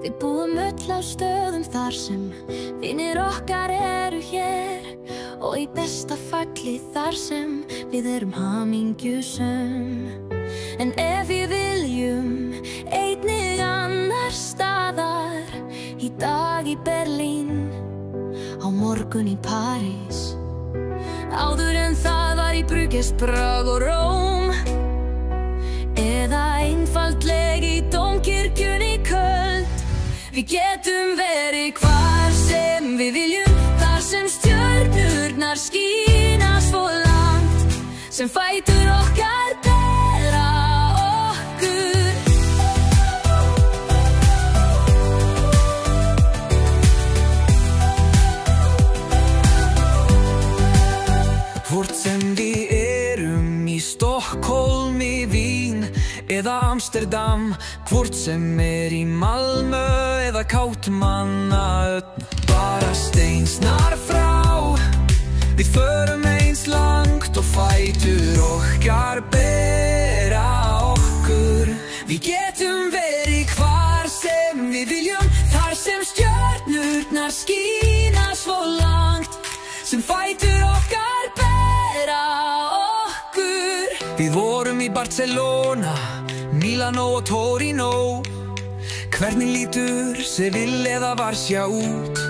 Við búum öll á stöðum þar sem vinir okkar eru hér, og í besta falli þar sem við erum hamingjusöm. En ef við viljum einnig annars staðar, í dag í Berlín, á morgun í París, áður en það var í Bruges, Prag og Róm, eða einfaldlega í Dómkirkjunni í Köln. Við getum verið hvar sem við viljum, þar sem stjörnurnar skína svo langt, sem fætur okkar bera okkur. Hvort sem við erum í Stockholmi, Vín eða Amsterdam, hvort sem í Malmö eða Kaupmannahöfn, bara steinsnar frá, við förum eins langt og fætur okkar bera okkur. Við getum verið hvar sem við viljum, þar sem stjörnurnar skína svo langt, sem fætur okkar bera okkur. Við vorum í Barcelona, Milano og Torino. Hvernig lítur Sevilla eða Varsjá út?